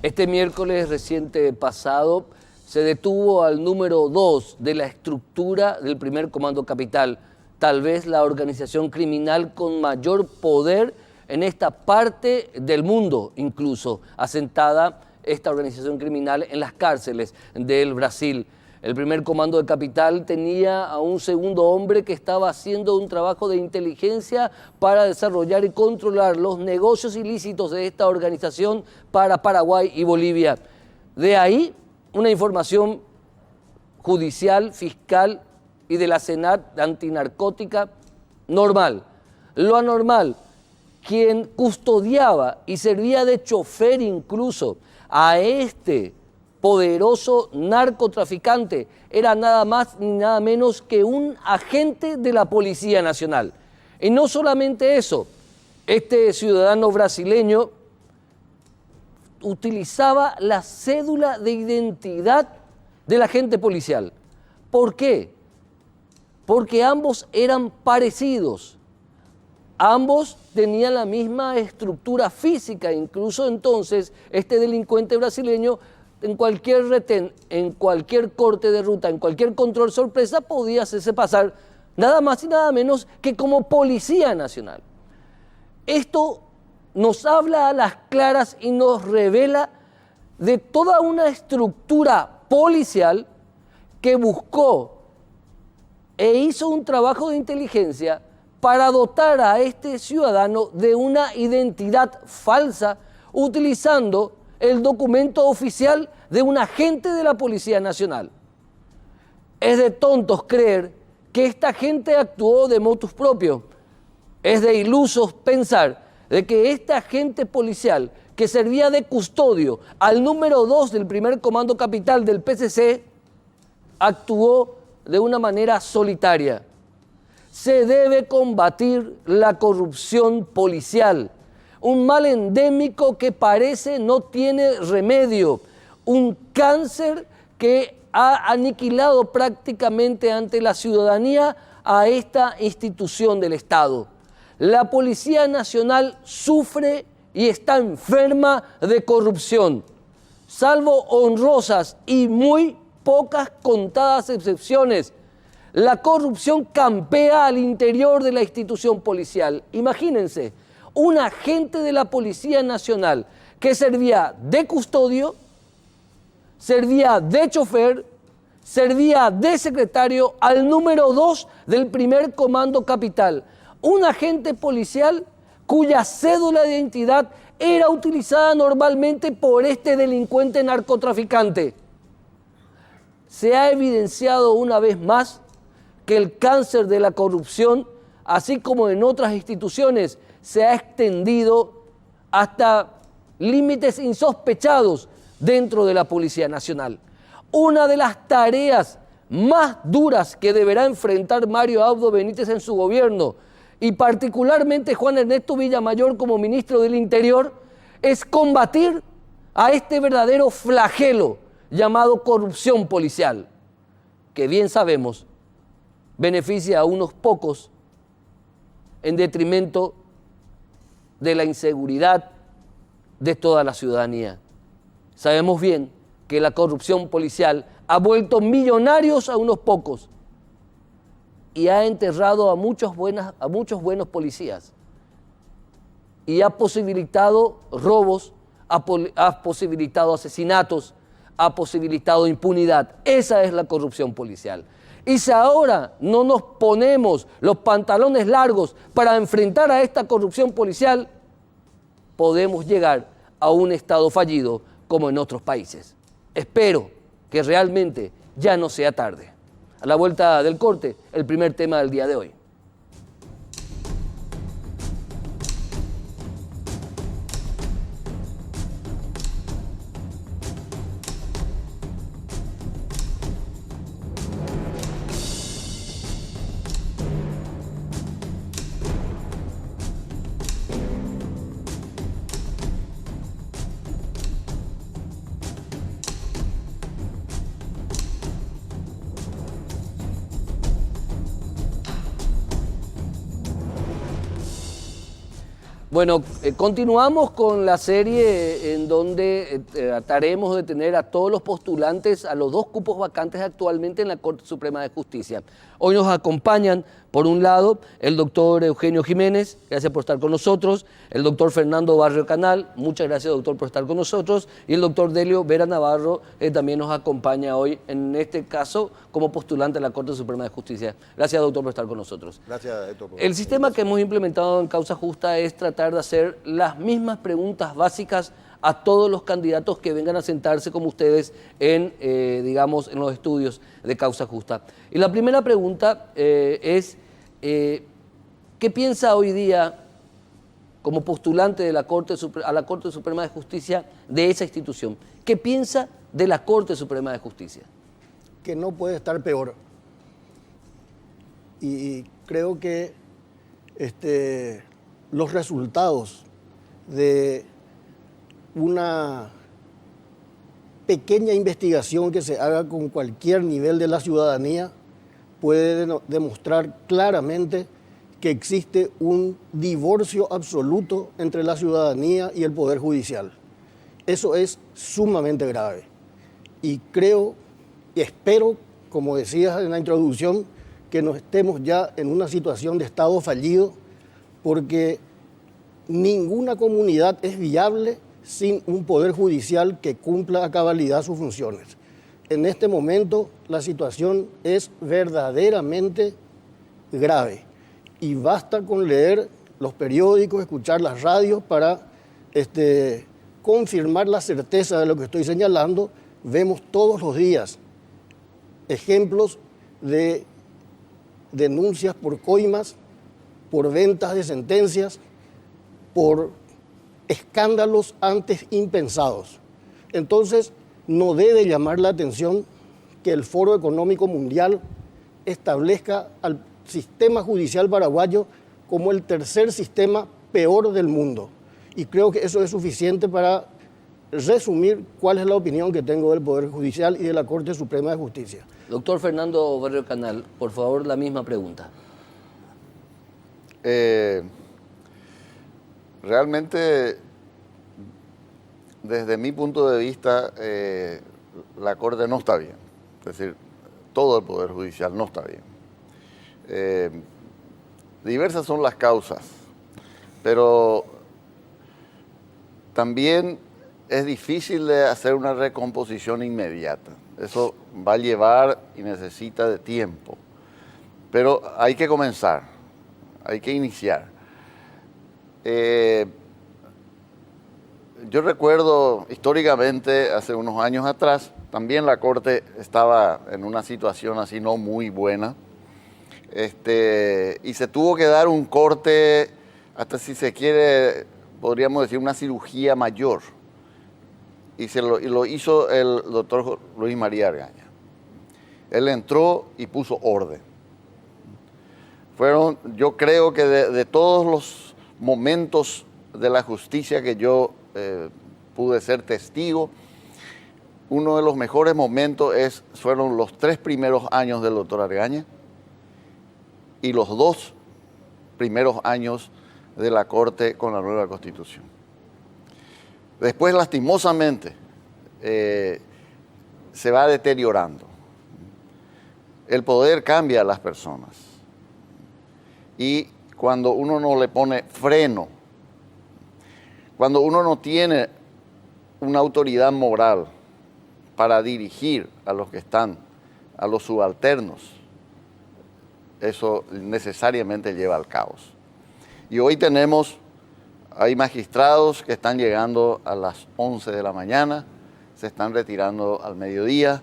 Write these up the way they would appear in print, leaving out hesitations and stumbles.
Este miércoles reciente pasado se detuvo al número 2 de la estructura del primer Comando Capital, tal vez la organización criminal con mayor poder en esta parte del mundo, incluso asentada esta organización criminal en las cárceles del Brasil. El primer Comando de Capital tenía a un segundo hombre que estaba haciendo un trabajo de inteligencia para desarrollar y controlar los negocios ilícitos de esta organización para Paraguay y Bolivia. De ahí una información judicial, fiscal y de la Senat antinarcótica normal. Lo anormal, quien custodiaba y servía de chofer incluso a este poderoso narcotraficante era nada más ni nada menos que un agente de la Policía Nacional. Y no solamente eso, este ciudadano brasileño utilizaba la cédula de identidad del agente policial. ¿Por qué? Porque ambos eran parecidos. Ambos tenían la misma estructura física, incluso entonces este delincuente brasileño en cualquier retén, en cualquier corte de ruta, en cualquier control sorpresa podía hacerse pasar nada más y nada menos que como Policía Nacional. Esto nos habla a las claras y nos revela de toda una estructura policial que buscó e hizo un trabajo de inteligencia para dotar a este ciudadano de una identidad falsa utilizando el documento oficial de un agente de la Policía Nacional. Es de tontos creer que esta gente actuó de motus propio. Es de ilusos pensar de que este agente policial que servía de custodio al número 2 del primer Comando Capital del PCC actuó de una manera solitaria. Se debe combatir la corrupción policial, un mal endémico que parece no tiene remedio, un cáncer que ha aniquilado prácticamente ante la ciudadanía a esta institución del Estado. La Policía Nacional sufre y está enferma de corrupción, salvo honrosas y muy pocas contadas excepciones. La corrupción campea al interior de la institución policial. Imagínense, un agente de la Policía Nacional que servía de custodio, servía de chofer, servía de secretario al número 2 del primer Comando Capital. Un agente policial cuya cédula de identidad era utilizada normalmente por este delincuente narcotraficante. Se ha evidenciado una vez más que el cáncer de la corrupción, así como en otras instituciones, se ha extendido hasta límites insospechados dentro de la Policía Nacional. Una de las tareas más duras que deberá enfrentar Mario Abdo Benítez en su gobierno, y particularmente Juan Ernesto Villamayor como ministro del Interior, es combatir a este verdadero flagelo llamado corrupción policial, que bien sabemos beneficia a unos pocos en detrimento de la inseguridad de toda la ciudadanía. Sabemos bien que la corrupción policial ha vuelto millonarios a unos pocos y ha enterrado a muchos buenos policías y ha posibilitado robos, ha posibilitado asesinatos, ha posibilitado impunidad. Esa es la corrupción policial. Y si ahora no nos ponemos los pantalones largos para enfrentar a esta corrupción policial, podemos llegar a un estado fallido como en otros países. Espero que realmente ya no sea tarde. A la vuelta del corte, el primer tema del día de hoy. Bueno, continuamos con la serie en donde trataremos de tener a todos los postulantes a los 2 cupos vacantes actualmente en la Corte Suprema de Justicia. Hoy nos acompañan, por un lado, el doctor Eugenio Jiménez, gracias por estar con nosotros, el doctor Fernando Barrio Canal, muchas gracias doctor por estar con nosotros, y el doctor Delio Vera Navarro también nos acompaña hoy, en este caso, como postulante a la Corte Suprema de Justicia. Gracias doctor por estar con nosotros. Gracias, Héctor. El sistema que hemos implementado en Causa Justa es tratar de hacer las mismas preguntas básicas a todos los candidatos que vengan a sentarse como ustedes en, digamos, en los estudios de Causa Justa. Y la primera pregunta es, ¿qué piensa hoy día como postulante de la a la Corte Suprema de Justicia de esa institución? ¿Qué piensa de la Corte Suprema de Justicia? Que no puede estar peor. Y creo que los resultados de una pequeña investigación que se haga con cualquier nivel de la ciudadanía puede demostrar claramente que existe un divorcio absoluto entre la ciudadanía y el Poder Judicial. Eso es sumamente grave. Y creo y espero, como decías en la introducción, que no estemos ya en una situación de Estado fallido, porque ninguna comunidad es viable sin un poder judicial que cumpla a cabalidad sus funciones. En este momento la situación es verdaderamente grave y basta con leer los periódicos, escuchar las radios para confirmar la certeza de lo que estoy señalando. Vemos todos los días ejemplos de denuncias por coimas, por ventas de sentencias, por escándalos antes impensados. Entonces, no debe llamar la atención que el Foro Económico Mundial establezca al sistema judicial paraguayo como el tercer sistema peor del mundo. Y creo que eso es suficiente para resumir cuál es la opinión que tengo del Poder Judicial y de la Corte Suprema de Justicia. Doctor Fernando Barrio Canal, por favor, la misma pregunta. Realmente, desde mi punto de vista, la Corte no está bien. Es decir, todo el Poder Judicial no está bien. Diversas son las causas, pero también es difícil de hacer una recomposición inmediata. Eso va a llevar y necesita de tiempo. Pero hay que comenzar, hay que iniciar. Yo recuerdo históricamente, hace unos años atrás, también la Corte estaba en una situación así no muy buena. Y se tuvo que dar un corte, hasta si se quiere, podríamos decir una cirugía mayor. Y lo hizo el doctor Luis María Argaña. Él entró y puso orden. Yo creo que de todos los momentos de la justicia que yo pude ser testigo, uno de los mejores momentos fueron los 3 primeros años del doctor Argaña y los 2 primeros años de la Corte con la nueva Constitución. Después, lastimosamente, se va deteriorando. El poder cambia a las personas. Y cuando uno no le pone freno, cuando uno no tiene una autoridad moral para dirigir a los que están, a los subalternos, eso necesariamente lleva al caos. Y hoy hay magistrados que están llegando a las 11 de la mañana, se están retirando al mediodía,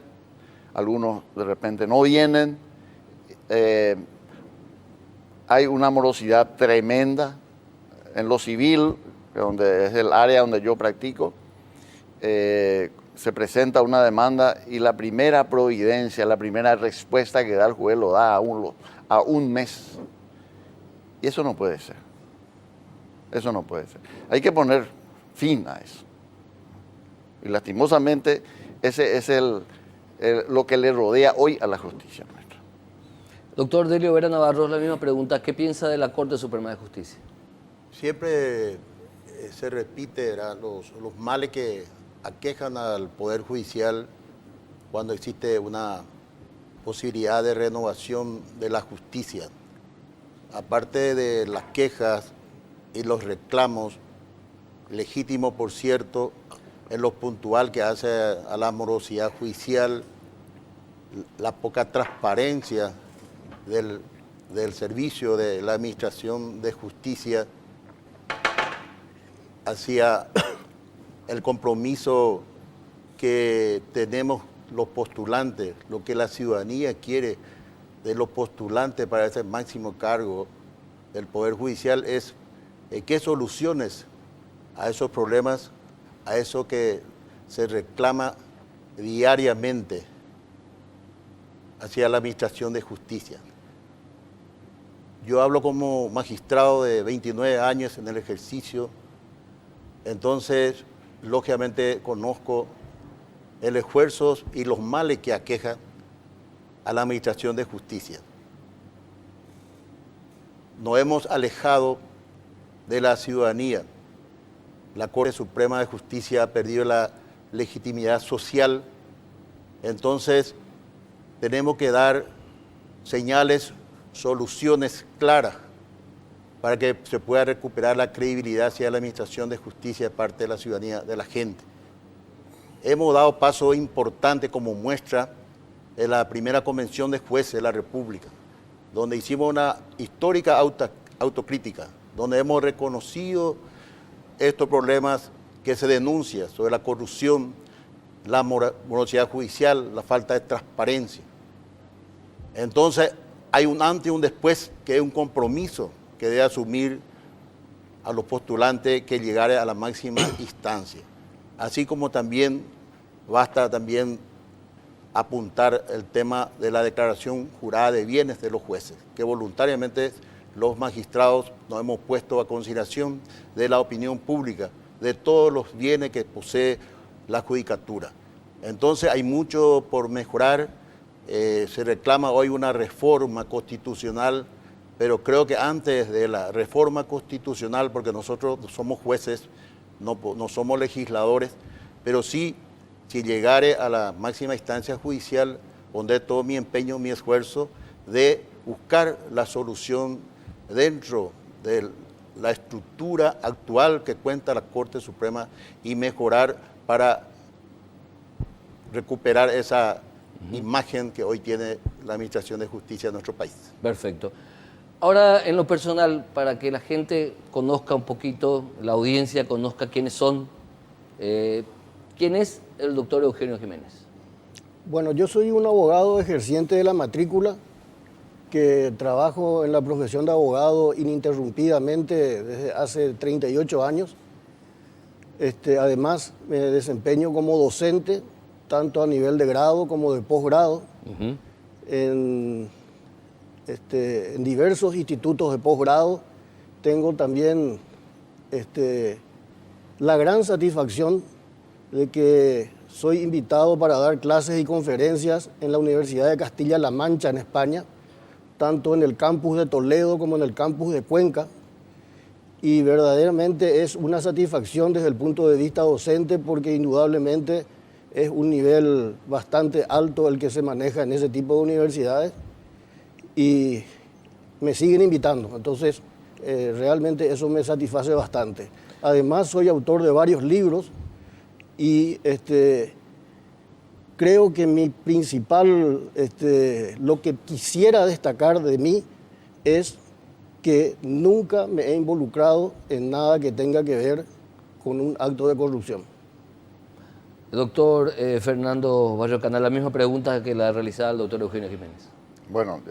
algunos de repente no vienen. Hay una morosidad tremenda en lo civil, donde es el área donde yo practico. Se presenta una demanda y la primera providencia, la primera respuesta que da el juez lo da a un mes. Y eso no puede ser. Eso no puede ser. Hay que poner fin a eso. Y lastimosamente ese es lo que le rodea hoy a la justicia nuestra. Doctor Delio Vera Navarro, la misma pregunta. ¿Qué piensa de la Corte Suprema de Justicia? Siempre se repite, ¿verdad?, los males que aquejan al Poder Judicial cuando existe una posibilidad de renovación de la justicia. Aparte de las quejas y los reclamos, legítimos por cierto, en lo puntual que hace a la morosidad judicial, la poca transparencia del servicio de la Administración de Justicia hacia el compromiso que tenemos los postulantes, lo que la ciudadanía quiere de los postulantes para ese máximo cargo del Poder Judicial es qué soluciones a esos problemas, a eso que se reclama diariamente hacia la Administración de Justicia. Yo hablo como magistrado de 29 años en el ejercicio, entonces lógicamente conozco el esfuerzo y los males que aquejan a la Administración de Justicia. Nos hemos alejado de la ciudadanía. La Corte Suprema de Justicia ha perdido la legitimidad social, entonces tenemos que dar señales, soluciones claras para que se pueda recuperar la credibilidad hacia la Administración de Justicia de parte de la ciudadanía, de la gente. Hemos dado pasos importantes como muestra en la primera convención de jueces de la República, donde hicimos una histórica autocrítica, donde hemos reconocido estos problemas que se denuncian sobre la corrupción, la morosidad judicial, la falta de transparencia. Entonces, hay un antes y un después, que es un compromiso que debe asumir a los postulantes que llegare a la máxima instancia. Así como también basta también apuntar el tema de la declaración jurada de bienes de los jueces, que voluntariamente los magistrados nos hemos puesto a consideración de la opinión pública, de todos los bienes que posee la judicatura. Entonces hay mucho por mejorar, se reclama hoy una reforma constitucional, pero creo que antes de la reforma constitucional, porque nosotros somos jueces, no somos legisladores, pero sí, si llegare a la máxima instancia judicial, pondré todo mi empeño, mi esfuerzo de buscar la solución dentro de la estructura actual que cuenta la Corte Suprema y mejorar para recuperar esa imagen que hoy tiene la Administración de Justicia de nuestro país. Perfecto. Ahora, en lo personal, para que la gente conozca un poquito, la audiencia conozca quiénes son, ¿quién es el doctor Eugenio Jiménez? Bueno, yo soy un abogado ejerciente de la matrícula que trabajo en la profesión de abogado ininterrumpidamente desde hace 38 años. Además, me desempeño como docente, tanto a nivel de grado como de posgrado, en diversos institutos de posgrado. Tengo también la gran satisfacción de que soy invitado para dar clases y conferencias en la Universidad de Castilla-La Mancha, en España, tanto en el campus de Toledo como en el campus de Cuenca. Y verdaderamente es una satisfacción desde el punto de vista docente, porque indudablemente es un nivel bastante alto el que se maneja en ese tipo de universidades y me siguen invitando. Entonces, realmente eso me satisface bastante. Además, soy autor de varios libros y creo que mi principal, lo que quisiera destacar de mí es que nunca me he involucrado en nada que tenga que ver con un acto de corrupción. Doctor Fernando Barrio Canal, la misma pregunta que la realizaba el doctor Eugenio Jiménez. Bueno,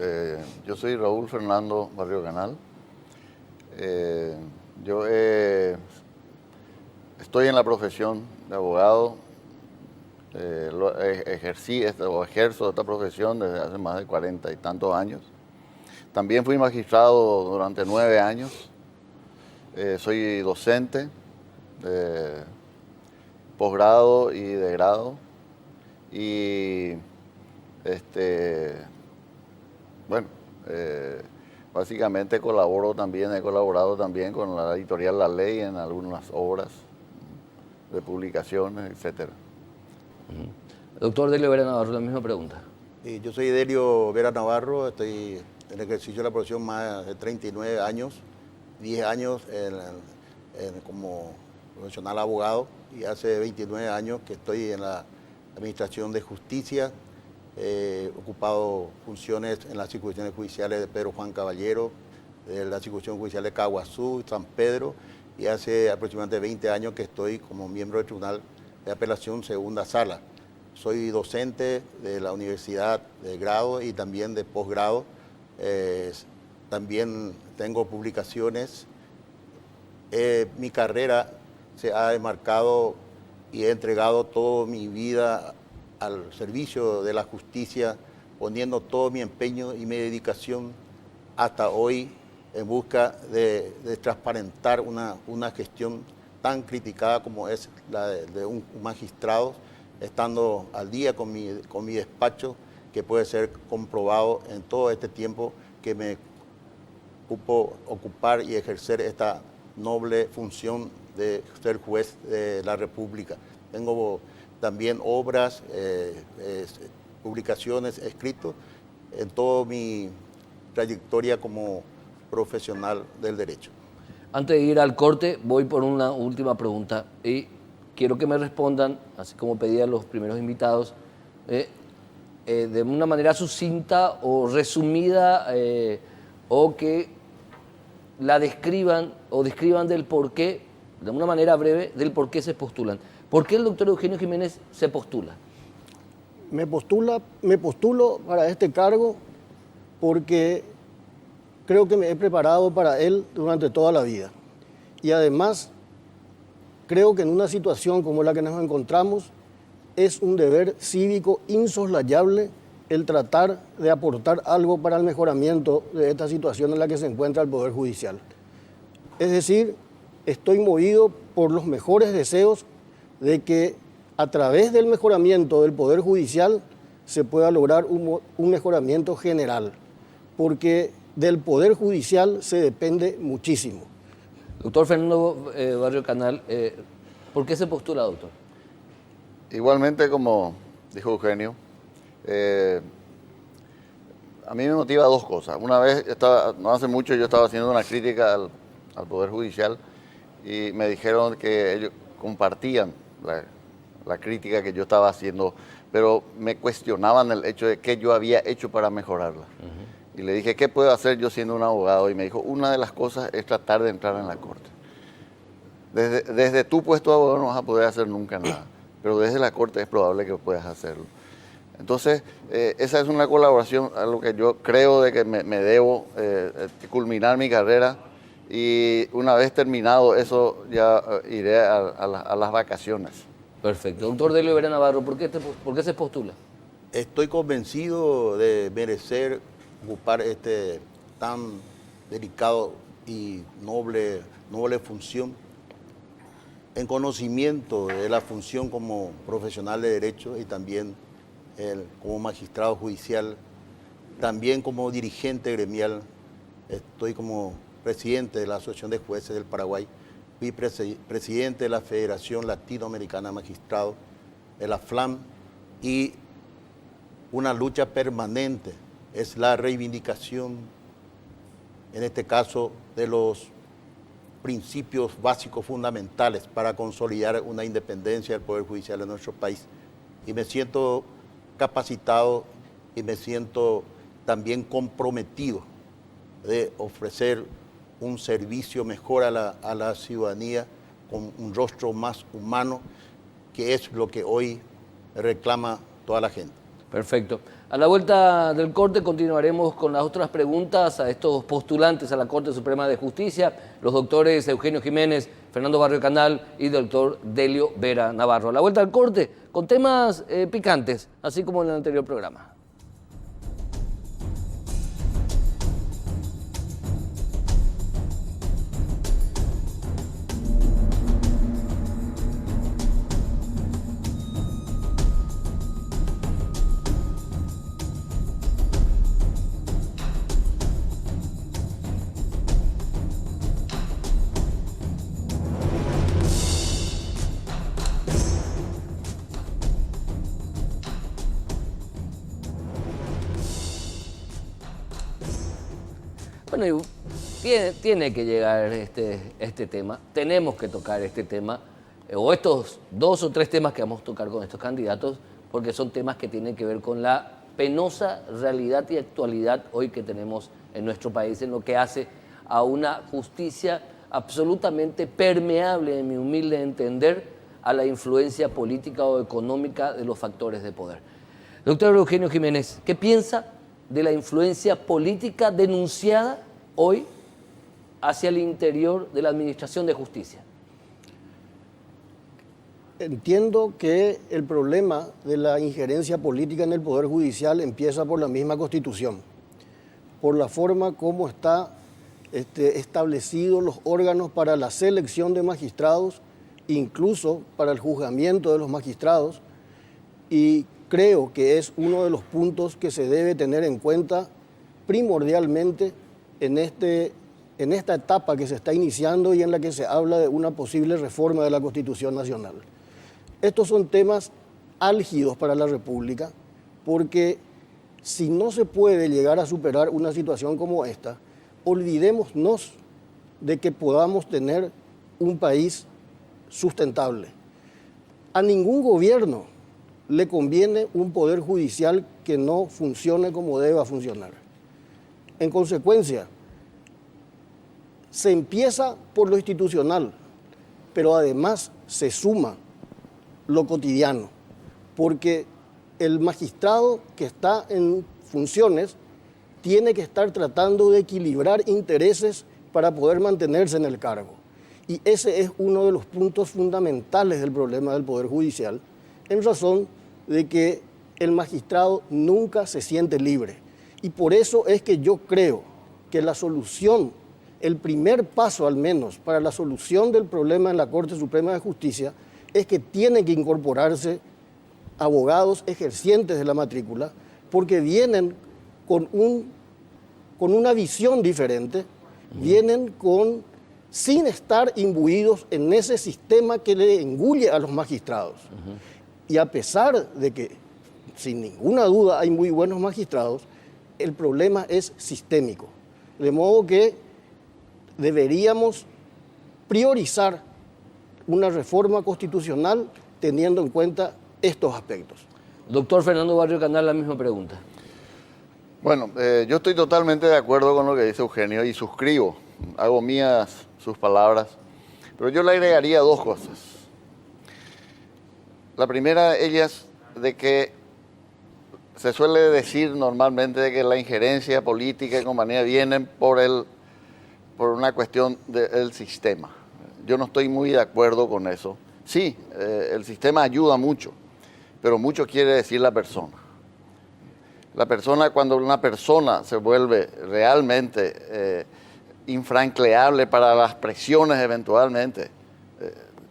yo soy Raúl Fernando Barrio Canal. Yo estoy en la profesión de abogado, ejerzo esta profesión desde hace más de 40 y tantos años. También fui magistrado durante 9 años. Soy docente de posgrado y de grado. Y bueno, básicamente he colaborado también con la editorial La Ley en algunas obras de publicaciones, etcétera. Doctor Delio Vera Navarro, la misma pregunta. Yo soy Delio Vera Navarro, estoy en ejercicio de la profesión más de 39 años, 10 años como profesional abogado y hace 29 años que estoy en la Administración de Justicia. He ocupado funciones en las circunscripciones judiciales de Pedro Juan Caballero, de la circunscripción judicial de Caguazú, San Pedro, y hace aproximadamente 20 años que estoy como miembro del Tribunal de Apelación Segunda Sala. Soy docente de la universidad de grado y también de posgrado. También tengo publicaciones. Mi carrera se ha enmarcado y he entregado toda mi vida al servicio de la justicia, poniendo todo mi empeño y mi dedicación hasta hoy en busca de transparentar una gestión tan criticada como es la de un magistrado, estando al día con mi despacho, que puede ser comprobado en todo este tiempo que me ocupo ocupar y ejercer esta noble función de ser juez de la República. Tengo también obras, publicaciones, escritos en toda mi trayectoria como profesional del derecho. Antes de ir al corte, voy por una última pregunta y quiero que me respondan, así como pedí a los primeros invitados, de una manera sucinta o resumida, o que la describan o describan del por qué, de una manera breve, del por qué se postulan. ¿Por qué el doctor Eugenio Jiménez se postula? Me postulo para este cargo porque creo que me he preparado para él durante toda la vida. Y además, creo que en una situación como la que nos encontramos, es un deber cívico insoslayable el tratar de aportar algo para el mejoramiento de esta situación en la que se encuentra el Poder Judicial. Es decir, estoy movido por los mejores deseos de que a través del mejoramiento del Poder Judicial se pueda lograr un mejoramiento general, porque del Poder Judicial se depende muchísimo. Doctor Fernando Barrio Canal, ¿por qué se postula, doctor? Igualmente, como dijo Eugenio, a mí me motiva dos cosas. Una vez, no hace mucho, yo estaba haciendo una crítica al Poder Judicial y me dijeron que ellos compartían la crítica que yo estaba haciendo, pero me cuestionaban el hecho de qué yo había hecho para mejorarla. Y le dije, ¿qué puedo hacer yo siendo un abogado? Y me dijo, una de las cosas es tratar de entrar en la corte. Desde tu puesto de abogado no vas a poder hacer nunca nada, pero desde la corte es probable que puedas hacerlo. Entonces, esa es una colaboración a lo que yo creo de que me debo culminar mi carrera, y una vez terminado eso ya iré a las vacaciones. Perfecto. Doctor Delio Vera Navarro, ¿por qué se postula? Estoy convencido de merecer ocupar este tan delicado y noble función, en conocimiento de la función como profesional de derecho y también como magistrado judicial, también como dirigente gremial. Estoy como presidente de la Asociación de Jueces del Paraguay, fui presidente de la Federación Latinoamericana de Magistrados, de la FLAM, y una lucha permanente es la reivindicación, en este caso, de los principios básicos fundamentales para consolidar una independencia del Poder Judicial en nuestro país. Y me siento capacitado y me siento también comprometido de ofrecer un servicio mejor a la ciudadanía con un rostro más humano, que es lo que hoy reclama toda la gente. Perfecto. A la vuelta del corte continuaremos con las otras preguntas a estos postulantes a la Corte Suprema de Justicia, los doctores Eugenio Jiménez, Fernando Barrio Canal y el doctor Delio Vera Navarro. A la vuelta del corte con temas picantes, así como en el anterior programa. Bueno, y tiene que llegar este tema, tenemos que tocar este tema, o estos 2 o 3 temas que vamos a tocar con estos candidatos, porque son temas que tienen que ver con la penosa realidad y actualidad hoy que tenemos en nuestro país, en lo que hace a una justicia absolutamente permeable, en mi humilde entender, a la influencia política o económica de los factores de poder. Doctor Eugenio Jiménez, ¿qué piensa de la influencia política denunciada hoy hacia el interior de la Administración de Justicia? Entiendo que el problema de la injerencia política en el Poder Judicial empieza por la misma Constitución, por la forma como está establecidos los órganos para la selección de magistrados, incluso para el juzgamiento de los magistrados, y creo que es uno de los puntos que se debe tener en cuenta primordialmente en esta etapa que se está iniciando y en la que se habla de una posible reforma de la Constitución Nacional. Estos son temas álgidos para la República, porque si no se puede llegar a superar una situación como esta, olvidémonos de que podamos tener un país sustentable. A ningún gobierno le conviene un poder judicial que no funcione como deba funcionar. En consecuencia, se empieza por lo institucional, pero además se suma lo cotidiano, porque el magistrado que está en funciones tiene que estar tratando de equilibrar intereses para poder mantenerse en el cargo. Y ese es uno de los puntos fundamentales del problema del Poder Judicial, en razón de que el magistrado nunca se siente libre. Y por eso es que yo creo que la solución, el primer paso al menos para la solución del problema en la Corte Suprema de Justicia, es que tienen que incorporarse abogados ejercientes de la matrícula, porque vienen con una visión diferente, vienen sin estar imbuidos en ese sistema que le engulle a los magistrados. Y a pesar de que, sin ninguna duda, hay muy buenos magistrados, el problema es sistémico. De modo que deberíamos priorizar una reforma constitucional teniendo en cuenta estos aspectos. Doctor Fernando Barrio Canal, la misma pregunta. Bueno, yo estoy totalmente de acuerdo con lo que dice Eugenio y suscribo, hago mías sus palabras, pero yo le agregaría 2 cosas. La primera de ellas, de que se suele decir normalmente de que la injerencia política y compañía vienen por una cuestión del sistema. Yo no estoy muy de acuerdo con eso. Sí, el sistema ayuda mucho, pero mucho quiere decir la persona. La persona, cuando una persona se vuelve realmente infranqueable para las presiones eventualmente,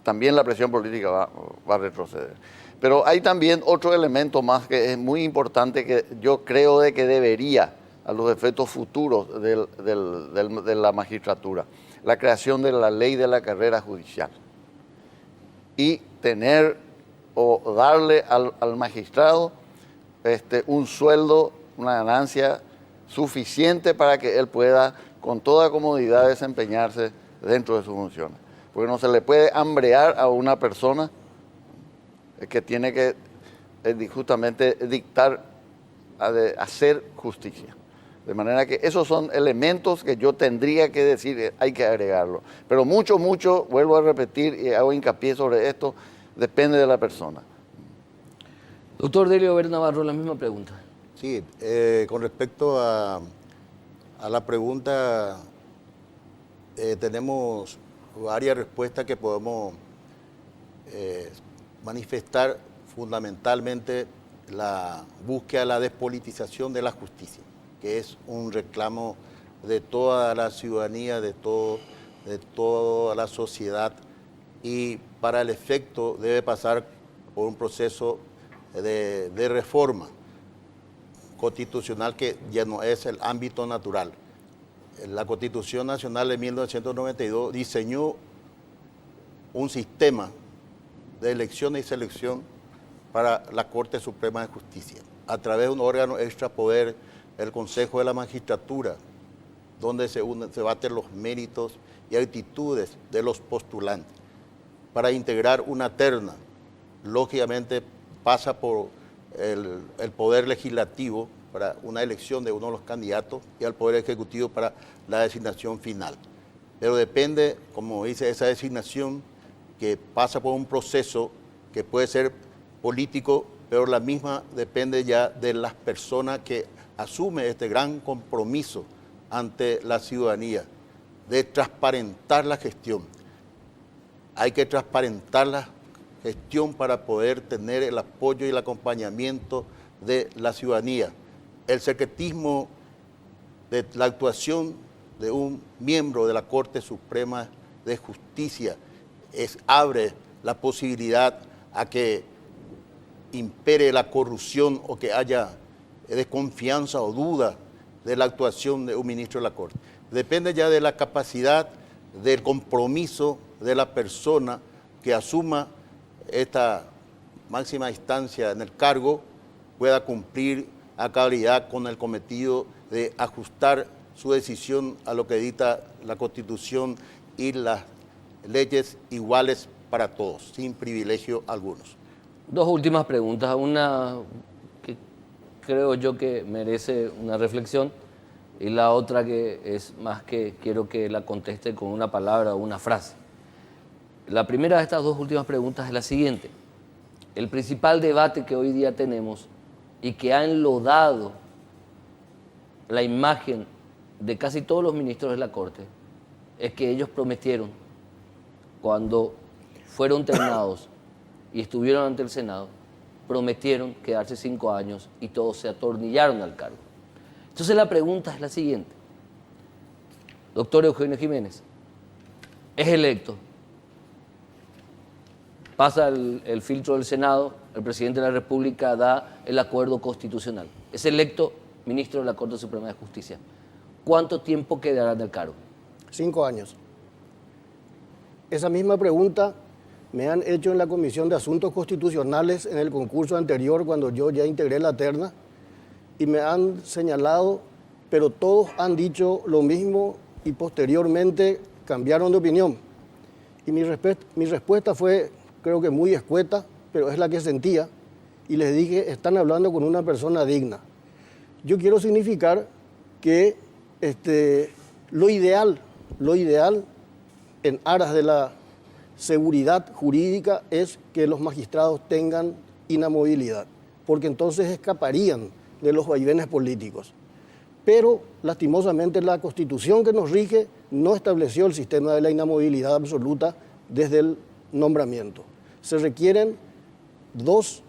también la presión política va a retroceder. Pero hay también otro elemento más que es muy importante que yo creo de que debería, a los efectos futuros de la magistratura, la creación de la ley de la carrera judicial. Y tener o darle al magistrado un sueldo, una ganancia suficiente para que él pueda con toda comodidad desempeñarse dentro de sus funciones. Porque no se le puede hambrear a una persona que tiene que justamente dictar, hacer justicia. De manera que esos son elementos que yo tendría que decir, hay que agregarlo. Pero mucho, vuelvo a repetir y hago hincapié sobre esto, depende de la persona. Doctor Delio Ver Navarro, la misma pregunta. Sí, con respecto a la pregunta, tenemos varias respuestas que podemos manifestar, fundamentalmente la búsqueda de la despolitización de la justicia, que es un reclamo de toda la ciudadanía, de toda la sociedad, y para el efecto debe pasar por un proceso de reforma constitucional que ya no es el ámbito natural. La Constitución Nacional de 1992 diseñó un sistema de elección y selección para la Corte Suprema de Justicia, a través de un órgano extrapoder, el Consejo de la Magistratura, donde se baten los méritos y actitudes de los postulantes. Para integrar una terna, lógicamente pasa por el Poder Legislativo para una elección de uno de los candidatos y al Poder Ejecutivo para la designación final. Pero depende, como dice, esa designación que pasa por un proceso que puede ser político, pero la misma depende ya de las personas que asumen este gran compromiso ante la ciudadanía, de transparentar la gestión. Hay que transparentar la gestión para poder tener el apoyo y el acompañamiento de la ciudadanía. El secretismo de la actuación de un miembro de la Corte Suprema de Justicia abre la posibilidad a que impere la corrupción o que haya desconfianza o duda de la actuación de un ministro de la Corte. Depende ya de la capacidad, del compromiso de la persona que asuma esta máxima instancia en el cargo, pueda cumplir a cabalidad con el cometido de ajustar su decisión a lo que dicta la Constitución y las leyes iguales para todos, sin privilegio algunos. Dos últimas preguntas, una que creo yo que merece una reflexión y la otra que es más que quiero que la conteste con una palabra o una frase. La primera de estas dos últimas preguntas es la siguiente. El principal debate que hoy día tenemos y que ha enlodado la imagen de casi todos los ministros de la Corte es que ellos prometieron, cuando fueron ternados y estuvieron ante el Senado, prometieron quedarse 5 años y todos se atornillaron al cargo. Entonces la pregunta es la siguiente. Doctor Eugenio Jiménez, es electo, pasa el filtro del Senado, el presidente de la República da el acuerdo constitucional, es electo ministro de la Corte Suprema de Justicia. ¿Cuánto tiempo quedará en el cargo? 5 años. Esa misma pregunta me han hecho en la Comisión de Asuntos Constitucionales en el concurso anterior, cuando yo ya integré la terna, y me han señalado, pero todos han dicho lo mismo y posteriormente cambiaron de opinión. Y mi respuesta fue, creo que muy escueta, pero es la que sentía, y les dije, están hablando con una persona digna. Yo quiero significar que lo ideal en aras de la seguridad jurídica es que los magistrados tengan inamovilidad, porque entonces escaparían de los vaivenes políticos. Pero, lastimosamente, la Constitución que nos rige no estableció el sistema de la inamovilidad absoluta desde el nombramiento. Se requieren 2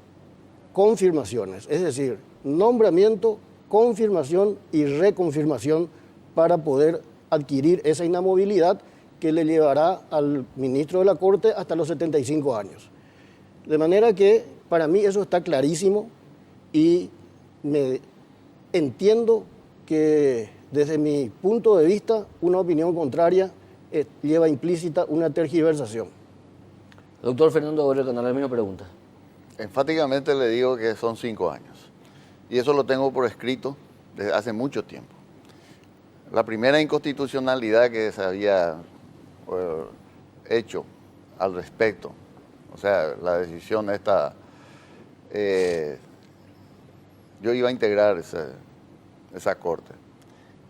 confirmaciones, es decir, nombramiento, confirmación y reconfirmación para poder adquirir esa inamovilidad que le llevará al ministro de la Corte hasta los 75 años. De manera que para mí eso está clarísimo y me entiendo que desde mi punto de vista una opinión contraria lleva implícita una tergiversación. Doctor Fernando Borrero, la misma pregunta. Enfáticamente le digo que son 5 años. Y eso lo tengo por escrito desde hace mucho tiempo. La primera inconstitucionalidad que se había hecho al respecto, o sea, la decisión esta, yo iba a integrar esa corte.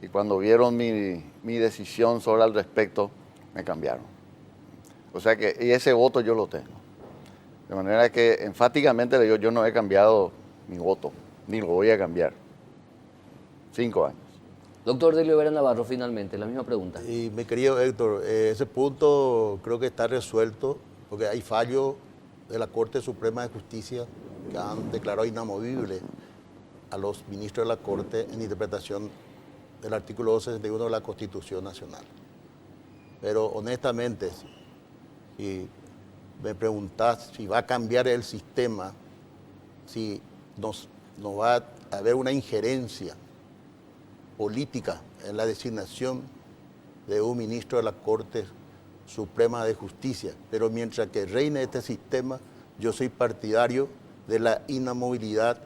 Y cuando vieron mi decisión sobre al respecto, me cambiaron. O sea que y ese voto yo lo tengo. De manera que enfáticamente le digo, yo no he cambiado mi voto, ni lo voy a cambiar. 5 años. Doctor Delio Vera Navarro, finalmente, la misma pregunta. Y mi querido Héctor, ese punto creo que está resuelto, porque hay fallos de la Corte Suprema de Justicia que han declarado inamovibles a los ministros de la Corte en interpretación del artículo 261 de la Constitución Nacional. Pero honestamente, si me preguntás si va a cambiar el sistema, si nos va a haber una injerencia política en la designación de un ministro de la Corte Suprema de Justicia, pero mientras que reine este sistema, yo soy partidario de la inamovilidad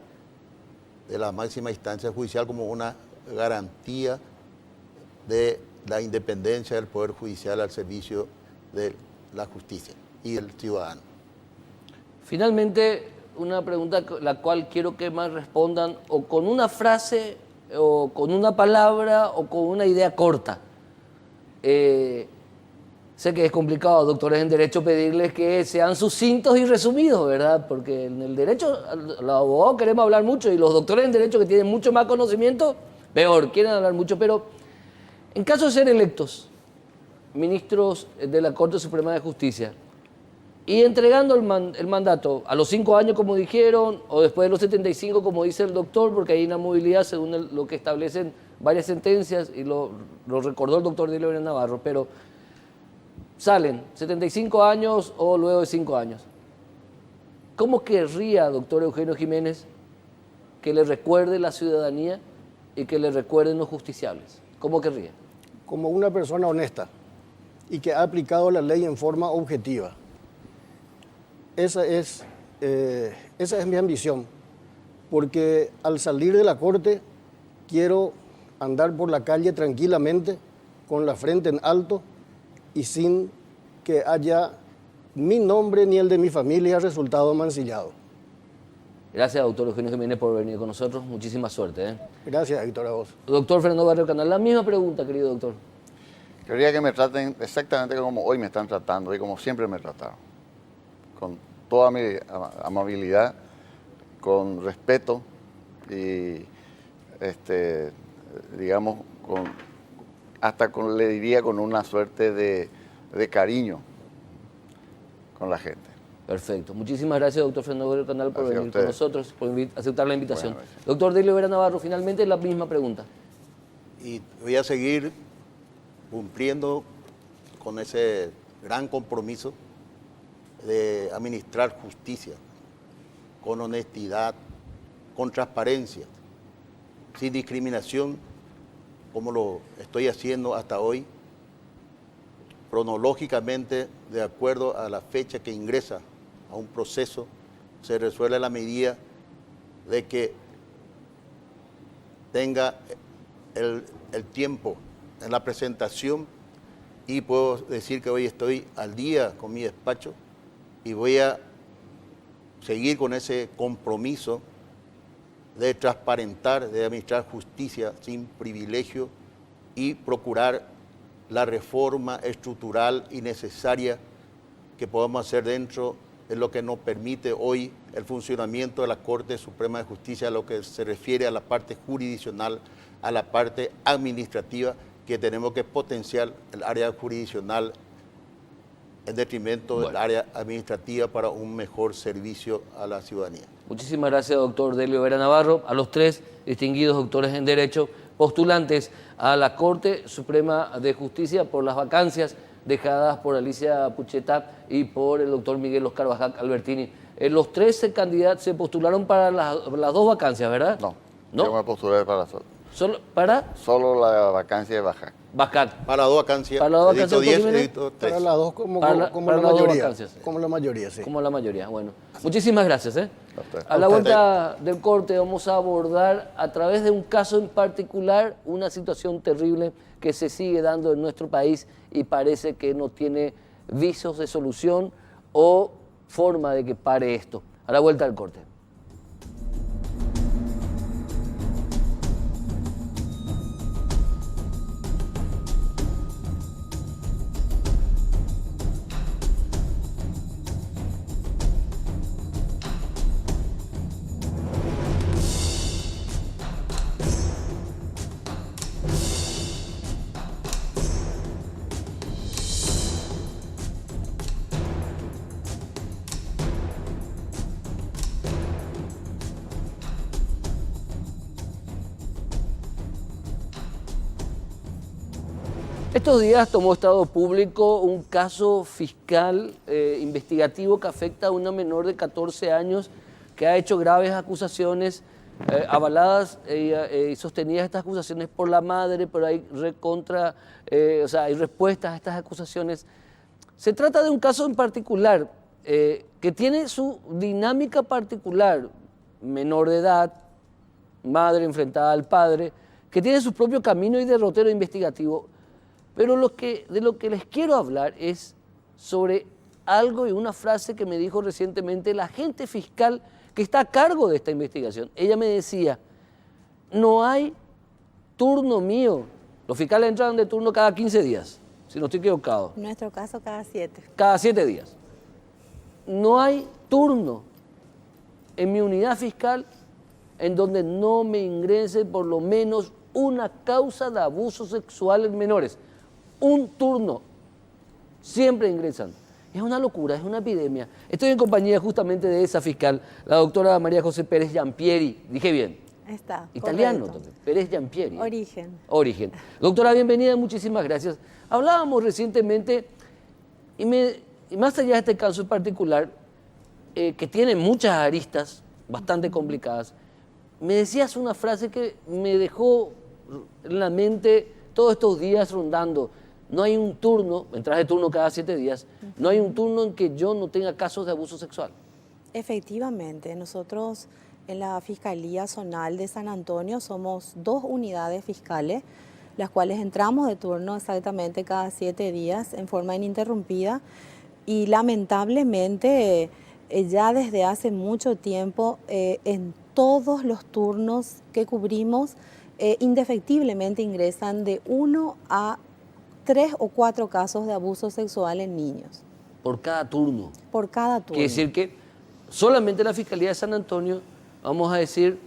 de la máxima instancia judicial como una garantía de la independencia del Poder Judicial al servicio de la justicia y del ciudadano. Finalmente, una pregunta la cual quiero que me respondan o con una frase, o con una palabra, o con una idea corta. Sé que es complicado, doctores en Derecho, pedirles que sean sucintos y resumidos, ¿verdad? Porque en el Derecho, los abogados queremos hablar mucho y los doctores en Derecho que tienen mucho más conocimiento, peor, quieren hablar mucho. Pero en caso de ser electos ministros de la Corte Suprema de Justicia y entregando el mandato a los 5 años, como dijeron, o después de los 75, como dice el doctor, porque hay inamovilidad según lo que establecen varias sentencias, y lo recordó el doctor Delio Vera Navarro, pero salen 75 años o luego de 5 años. ¿Cómo querría, doctor Eugenio Jiménez, que le recuerde la ciudadanía y que le recuerden los justiciables? ¿Cómo querría? Como una persona honesta y que ha aplicado la ley en forma objetiva. Esa es mi ambición, porque al salir de la Corte quiero andar por la calle tranquilamente, con la frente en alto y sin que haya mi nombre ni el de mi familia resultado mancillado. Gracias, doctor Eugenio Jiménez, por venir con nosotros. Muchísima suerte. Gracias, Héctor, a vos. Doctor Fernando Barrio Canal, la misma pregunta, querido doctor. Quería que me traten exactamente como hoy me están tratando y como siempre me trataron. Con toda mi amabilidad, con respeto y, digamos, le diría con una suerte de cariño con la gente. Perfecto. Muchísimas gracias, doctor Fernando Barrio Canal, por Gracias a venir con ustedes. nosotros, por aceptar la invitación. Bueno, gracias. Doctor Delio Vera Navarro, finalmente la misma pregunta. Y voy a seguir cumpliendo con ese gran compromiso de administrar justicia con honestidad, con transparencia, sin discriminación, como lo estoy haciendo hasta hoy, cronológicamente, de acuerdo a la fecha que ingresa a un proceso, se resuelve a la medida de que tenga el tiempo en la presentación, y puedo decir que hoy estoy al día con mi despacho y voy a seguir con ese compromiso de transparentar, de administrar justicia sin privilegio y procurar la reforma estructural y necesaria que podamos hacer dentro de lo que nos permite hoy el funcionamiento de la Corte Suprema de Justicia, a lo que se refiere a la parte jurisdiccional, a la parte administrativa, que tenemos que potenciar el área jurisdiccional en detrimento del área administrativa para un mejor servicio a la ciudadanía. Muchísimas gracias, doctor Delio Vera Navarro, a los 3 distinguidos doctores en Derecho, postulantes a la Corte Suprema de Justicia por las vacancias dejadas por Alicia Puchetá y por el doctor Miguel Oscar Bajac Albertini. Los 13 candidatos se postularon para las 2 vacancias, ¿verdad? No, ¿No? yo me postulé para Solo la vacancia de Bajac. Bajac. Para 2 vacancias, Para las 2 vacancias, edicto 10, doctor Jiménez. edicto 3. Para las dos como Para la las dos mayoría. vacancias. Como la mayoría, sí. Como la mayoría, bueno. Muchísimas gracias. A usted. A la A usted. vuelta del corte vamos a abordar a través de un caso en particular una situación terrible que se sigue dando en nuestro país y parece que no tiene visos de solución o forma de que pare esto. A la vuelta del corte. Estos días tomó estado público un caso fiscal investigativo que afecta a una menor de 14 años que ha hecho graves acusaciones avaladas y sostenidas estas acusaciones por la madre, pero hay hay respuestas a estas acusaciones. Se trata de un caso en particular que tiene su dinámica particular, menor de edad, madre enfrentada al padre, que tiene su propio camino y derrotero investigativo. Pero de lo que les quiero hablar es sobre algo y una frase que me dijo recientemente la agente fiscal que está a cargo de esta investigación. Ella me decía, no hay turno mío. Los fiscales entran de turno cada 15 días, si no estoy equivocado. En nuestro caso, cada 7. Cada 7 días. No hay turno en mi unidad fiscal en donde no me ingrese por lo menos una causa de abuso sexual en menores. Un turno. Siempre ingresan. Es una locura, es una epidemia. Estoy en compañía justamente de esa fiscal, la doctora María José Pérez Giampieri. Dije bien. Está. Italiano correcto. también. Pérez Giampieri. Origen. Origen. Doctora, bienvenida, muchísimas gracias. Hablábamos recientemente, y más allá de este caso en particular, que tiene muchas aristas bastante complicadas, me decías una frase que me dejó en la mente todos estos días rondando. No hay un turno, entras de turno cada 7 días, no hay un turno en que yo no tenga casos de abuso sexual. Efectivamente, nosotros en la Fiscalía Zonal de San Antonio somos 2 unidades fiscales, las cuales entramos de turno exactamente cada 7 días en forma ininterrumpida y lamentablemente ya desde hace mucho tiempo en todos los turnos que cubrimos indefectiblemente ingresan de 1 a 3 o 4 casos de abuso sexual en niños. Por cada turno. Por cada turno. Quiere decir que solamente en la Fiscalía de San Antonio, vamos a decir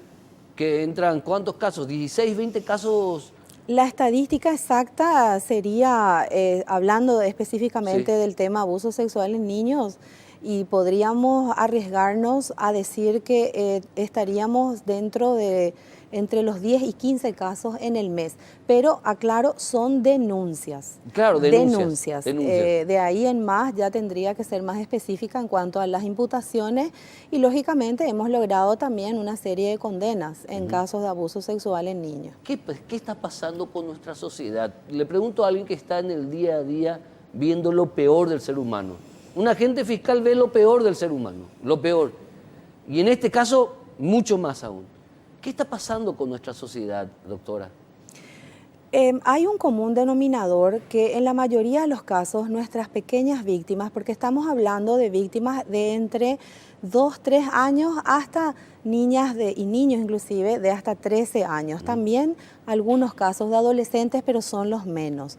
que entran, ¿cuántos casos? 16, 20 casos. La estadística exacta sería, hablando específicamente Sí. del tema abuso sexual en niños, y podríamos arriesgarnos a decir que estaríamos dentro de entre los 10 y 15 casos en el mes. Pero, aclaro, son denuncias. Claro, denuncias. De ahí en más ya tendría que ser más específica en cuanto a las imputaciones y, lógicamente, hemos logrado también una serie de condenas en casos de abuso sexual en niños. ¿Qué está pasando con nuestra sociedad? Le pregunto a alguien que está en el día a día viendo lo peor del ser humano. Un agente fiscal ve lo peor del ser humano, lo peor. Y en este caso, mucho más aún. ¿Qué está pasando con nuestra sociedad, doctora? Hay un común denominador que en la mayoría de los casos nuestras pequeñas víctimas, porque estamos hablando de víctimas de entre 2, 3 años hasta niñas y niños inclusive de hasta 13 años. También algunos casos de adolescentes, pero son los menos.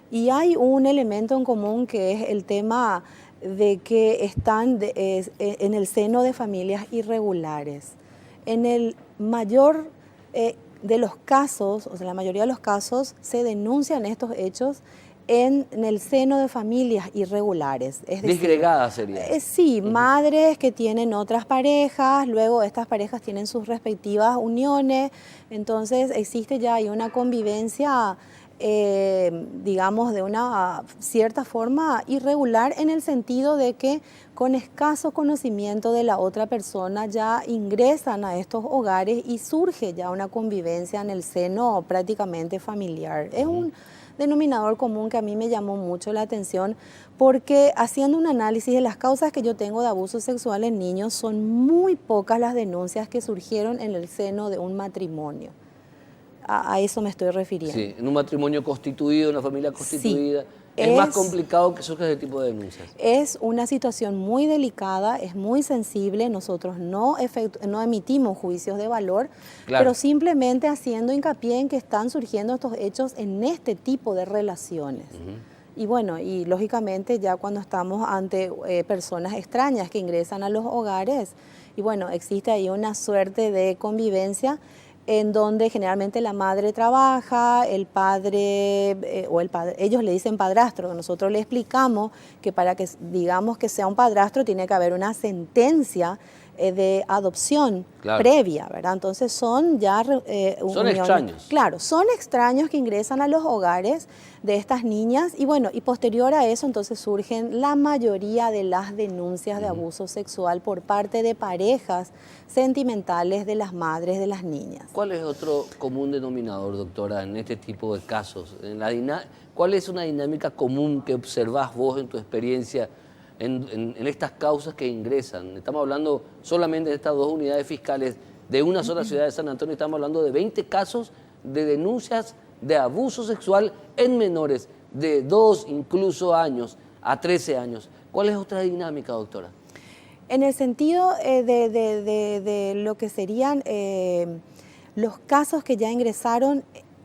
Y hay un elemento en común que es el tema de que están en el seno de familias irregulares. En el mayor de los casos, o sea, la mayoría de los casos, se denuncian estos hechos en el seno de familias irregulares. Es decir, Disgregadas sería. Sí, madres que tienen otras parejas, luego estas parejas tienen sus respectivas uniones, entonces existe ya ahí una convivencia digamos, de una cierta forma irregular en el sentido de que con escaso conocimiento de la otra persona ya ingresan a estos hogares y surge ya una convivencia en el seno prácticamente familiar. Es un denominador común que a mí me llamó mucho la atención porque haciendo un análisis de las causas que yo tengo de abuso sexual en niños, son muy pocas las denuncias que surgieron en el seno de un matrimonio. A eso me estoy refiriendo. Sí, en un matrimonio constituido, una familia constituida. Sí, es más complicado que surja ese tipo de denuncias. Es una situación muy delicada, es muy sensible. Nosotros no emitimos juicios de valor, Claro. pero simplemente haciendo hincapié en que están surgiendo estos hechos en este tipo de relaciones. Y bueno, y lógicamente ya cuando estamos ante personas extrañas que ingresan a los hogares, y bueno, existe ahí una suerte de convivencia en donde generalmente la madre trabaja, el padre, ellos le dicen padrastro, nosotros le explicamos que para que digamos que sea un padrastro tiene que haber una sentencia de adopción previa, ¿verdad? Entonces son ya son extraños. Claro, son extraños que ingresan a los hogares de estas niñas y bueno, y posterior a eso entonces surgen la mayoría de las denuncias de abuso sexual por parte de parejas sentimentales de las madres de las niñas. ¿Cuál es otro común denominador, doctora, en este tipo de casos? ¿Cuál es una dinámica común que observás vos en tu experiencia en estas causas que ingresan? Estamos hablando solamente de estas 2 unidades fiscales de una sola ciudad de San Antonio, estamos hablando de 20 casos de denuncias de abuso sexual en menores de 2 incluso años a 13 años. ¿Cuál es otra dinámica, doctora? En el sentido de lo que serían los casos que ya ingresaron,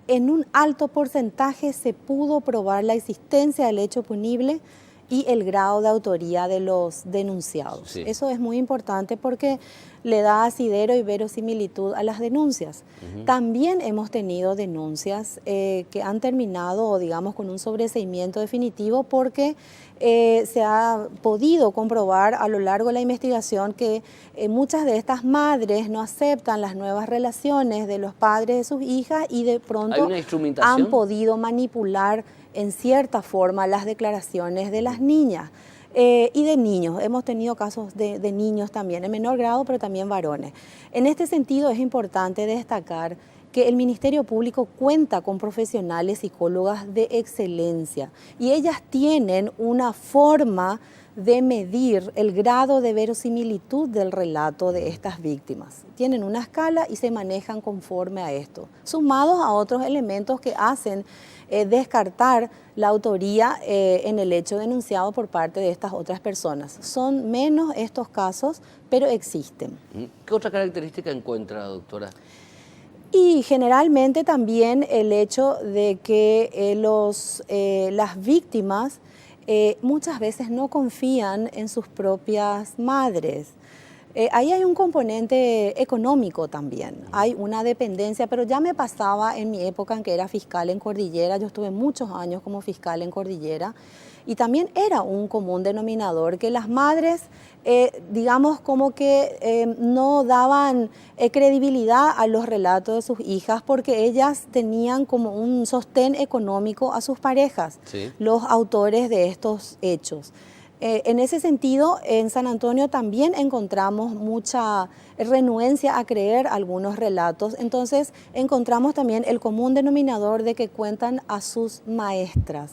en un alto porcentaje se pudo probar la existencia del hecho punible y el grado de autoría de los denunciados. Sí. Eso es muy importante porque le da asidero y verosimilitud a las denuncias. También hemos tenido denuncias que han terminado, digamos, con un sobreseimiento definitivo porque se ha podido comprobar a lo largo de la investigación que muchas de estas madres no aceptan las nuevas relaciones de los padres de sus hijas y de ¿Hay pronto una instrumentación? han podido manipular en cierta forma las declaraciones de las niñas y de niños. Hemos tenido casos de niños también, en menor grado, pero también varones. En este sentido es importante destacar que el Ministerio Público cuenta con profesionales psicólogas de excelencia y ellas tienen una forma de medir el grado de verosimilitud del relato de estas víctimas. Tienen una escala y se manejan conforme a esto, sumados a otros elementos que hacen descartar la autoría en el hecho denunciado por parte de estas otras personas. Son menos estos casos, pero existen. ¿Qué otra característica encuentra, doctora? Y generalmente también el hecho de que las víctimas muchas veces no confían en sus propias madres. Ahí hay un componente económico también, hay una dependencia, pero ya me pasaba en mi época en que era fiscal en Cordillera, yo estuve muchos años como fiscal en Cordillera, y también era un común denominador que las madres, digamos, como que no daban credibilidad a los relatos de sus hijas porque ellas tenían como un sostén económico a sus parejas, Sí. los autores de estos hechos. En ese sentido, en San Antonio también encontramos mucha renuencia a creer algunos relatos, entonces encontramos también el común denominador de que cuentan a sus maestras.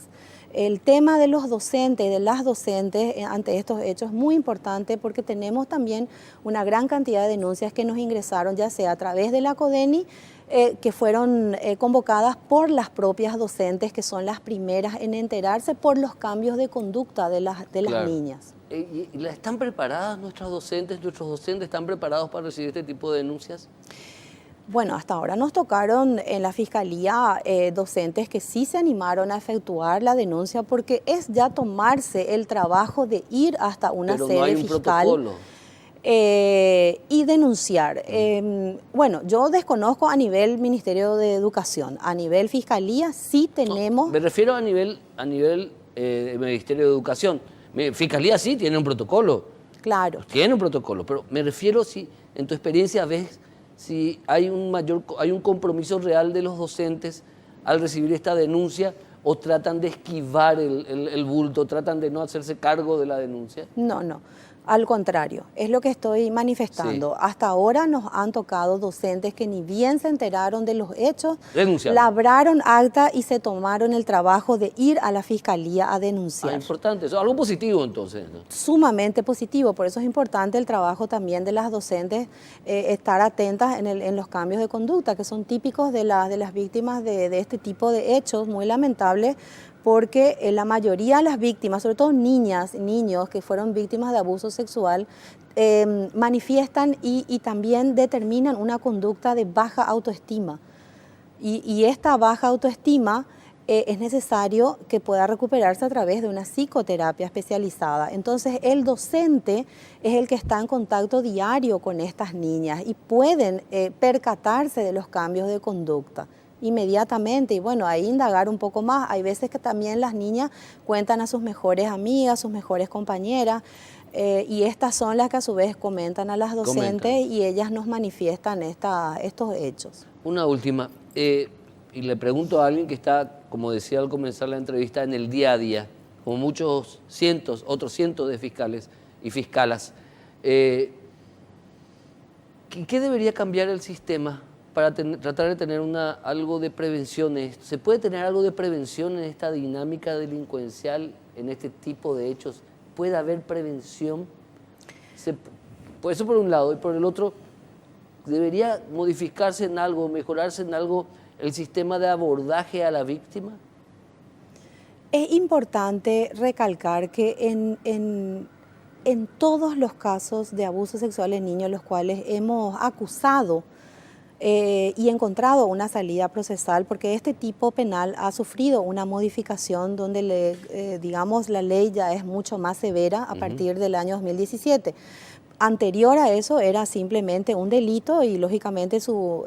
El tema de los docentes y de las docentes ante estos hechos es muy importante porque tenemos también una gran cantidad de denuncias que nos ingresaron, ya sea a través de la CODENI, que fueron convocadas por las propias docentes, que son las primeras en enterarse por los cambios de conducta de las Claro. niñas. ¿Y están preparadas nuestros docentes están preparados para recibir este tipo de denuncias? Bueno, hasta ahora nos tocaron en la Fiscalía docentes que sí se animaron a efectuar la denuncia porque es ya tomarse el trabajo de ir hasta una Pero sede no hay un fiscal protocolo. Y denunciar. Bueno, yo desconozco a nivel Ministerio de Educación, a nivel Fiscalía sí tenemos... Me refiero a nivel Ministerio de Educación. Fiscalía sí tiene un protocolo. Claro. Tiene un protocolo, pero me refiero si en tu experiencia ves si hay un compromiso real de los docentes al recibir esta denuncia o tratan de esquivar el bulto, tratan de no hacerse cargo de la denuncia. No, no. Al contrario, es lo que estoy manifestando. Sí. Hasta ahora nos han tocado docentes que ni bien se enteraron de los hechos, Denunciaron. labraron acta y se tomaron el trabajo de ir a la Fiscalía a denunciar. Importante, eso, algo positivo entonces, ¿no? Sumamente positivo, por eso es importante el trabajo también de las docentes, estar atentas en los cambios de conducta que son típicos de las víctimas de este tipo de hechos, muy lamentables, porque la mayoría de las víctimas, sobre todo niñas, niños que fueron víctimas de abuso sexual, manifiestan y también determinan una conducta de baja autoestima. Y esta baja autoestima es necesario que pueda recuperarse a través de una psicoterapia especializada. Entonces, el docente es el que está en contacto diario con estas niñas y pueden percatarse de los cambios de conducta inmediatamente y bueno, ahí indagar un poco más. Hay veces que también las niñas cuentan a sus mejores amigas, sus mejores compañeras y estas son las que a su vez comentan a las docentes y ellas nos manifiestan estos hechos. Una última, y le pregunto a alguien que está, como decía al comenzar la entrevista, en el día a día, como muchos otros cientos de fiscales y fiscalas, ¿qué debería cambiar el sistema para tratar de tener algo de prevención? ¿Se puede tener algo de prevención en esta dinámica delincuencial, en este tipo de hechos? ¿Puede haber prevención? Pues eso por un lado. Y por el otro, ¿debería modificarse en algo, mejorarse en algo el sistema de abordaje a la víctima? Es importante recalcar que en todos los casos de abuso sexual en niños, los cuales hemos acusado y encontrado una salida procesal, porque este tipo penal ha sufrido una modificación donde, digamos, la ley ya es mucho más severa a partir del año 2017. Anterior a eso era simplemente un delito y lógicamente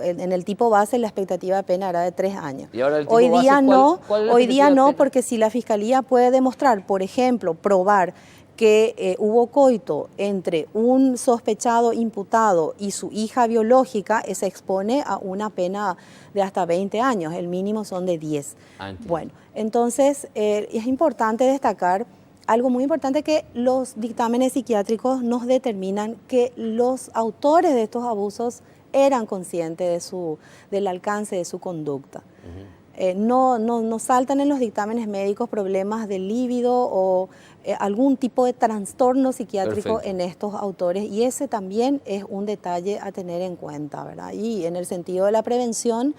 en el tipo base la expectativa de pena era de 3 años. ¿Y ahora el tipo hoy día base, no, cuál es la hoy día expectativa de no, pena? porque si la Fiscalía puede demostrar, por ejemplo, probar que hubo coito entre un sospechado imputado y su hija biológica, se expone a una pena de hasta 20 años, el mínimo son de 10. Bueno, entonces es importante destacar algo muy importante, que los dictámenes psiquiátricos nos determinan que los autores de estos abusos eran conscientes del alcance de su conducta. No saltan en los dictámenes médicos problemas de líbido o algún tipo de trastorno psiquiátrico en estos autores, y ese también es un detalle a tener en cuenta, ¿verdad? Y en el sentido de la prevención,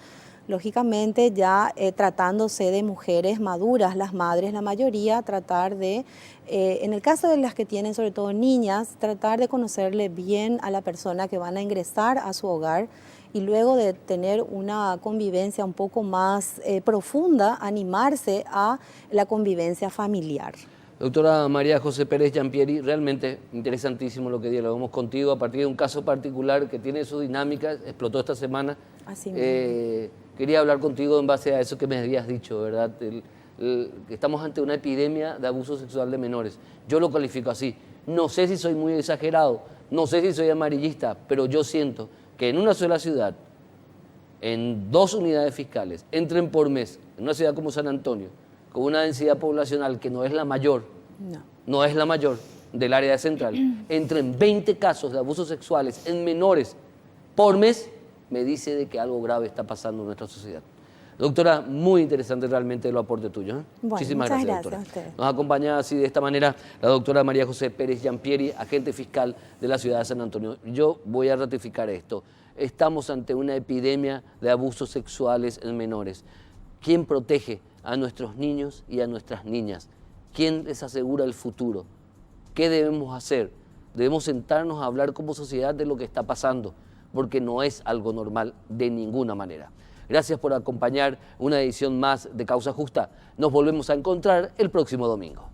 lógicamente ya tratándose de mujeres maduras, las madres, la mayoría, tratar de, en el caso de las que tienen sobre todo niñas, tratar de conocerle bien a la persona que van a ingresar a su hogar, y luego de tener una convivencia un poco más profunda, animarse a la convivencia familiar. Doctora María José Pérez Giampieri, realmente interesantísimo lo que dialogamos contigo a partir de un caso particular que tiene su dinámica, explotó esta semana. Así mismo. Quería hablar contigo en base a eso que me habías dicho, ¿verdad? Que estamos ante una epidemia de abuso sexual de menores. Yo lo califico así. No sé si soy muy exagerado, no sé si soy amarillista, pero yo siento que en una sola ciudad, en 2 unidades fiscales, entren por mes, en una ciudad como San Antonio, con una densidad poblacional que no es la mayor, no es la mayor del área central, entren 20 casos de abusos sexuales en menores por mes, me dice de que algo grave está pasando en nuestra sociedad. Doctora, muy interesante realmente el aporte tuyo. Bueno, Muchísimas muchas gracias, gracias doctora. a ustedes. Nos acompaña así de esta manera la doctora María José Pérez Giampieri, agente fiscal de la ciudad de San Antonio. Yo voy a ratificar esto. Estamos ante una epidemia de abusos sexuales en menores. ¿Quién protege a nuestros niños y a nuestras niñas? ¿Quién les asegura el futuro? ¿Qué debemos hacer? Debemos sentarnos a hablar como sociedad de lo que está pasando, porque no es algo normal de ninguna manera. Gracias por acompañar una edición más de Causa Justa. Nos volvemos a encontrar el próximo domingo.